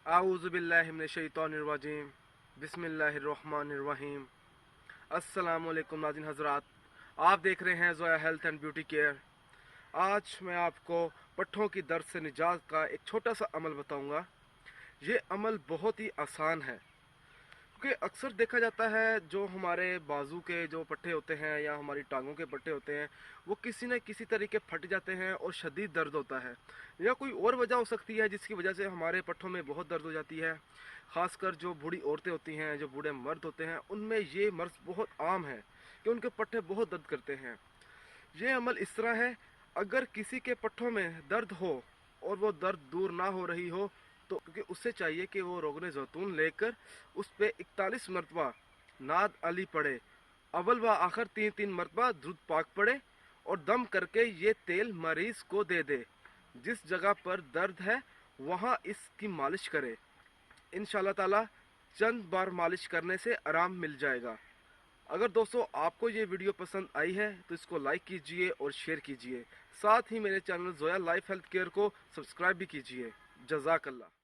आऊज़ु बिल्लाहि मिनश शैतानिर रजीम बिस्मिल्लाहिर रहमानिर रहीम। अस्सलामु अलैकुम नाज़रीन हज़रात, आप देख रहे हैं Zoya health and beauty care. आज मैं आपको पट्ठों की दर्द से निजात का एक छोटा सा अमल बताऊंगा। ये अमल बहुत ही आसान है, क्योंकि अक्सर देखा जाता है जो हमारे बाजू के जो पट्टे होते हैं या हमारी टांगों के पट्टे होते हैं वो किसी न किसी तरीके फट जाते हैं और शदीद दर्द होता है, या कोई और वजह हो सकती है जिसकी वजह से हमारे पट्टों में बहुत दर्द हो जाती है। ख़ासकर जो बूढ़ी औरतें होती हैं, जो बूढ़े मर्द होते हैं, उनमें ये मर्ज़ बहुत आम है कि उनके पट्टे बहुत दर्द करते हैं। ये अमल इस तरह है, अगर किसी के पट्टों में दर्द हो और वो दर्द दूर ना हो रही हो तो क्योंकि उससे चाहिए कि वो रोगन ज़ैतून लेकर उस पर 41 मरतबा नाद अली पढ़े, अव्वल व आखिर 3-3 मरतबा दुरूद पाक पढ़े और दम करके ये तेल मरीज़ को दे दे। जिस जगह पर दर्द है वहाँ इसकी मालिश करे। इंशाल्लाह ताला चंद बार मालिश करने से आराम मिल जाएगा। अगर दोस्तों आपको ये वीडियो पसंद आई है तो इसको लाइक कीजिए और शेयर कीजिए। साथ ही मेरे channel Zoya life health care को सब्सक्राइब भी कीजिए। जज़ाकल्लाह।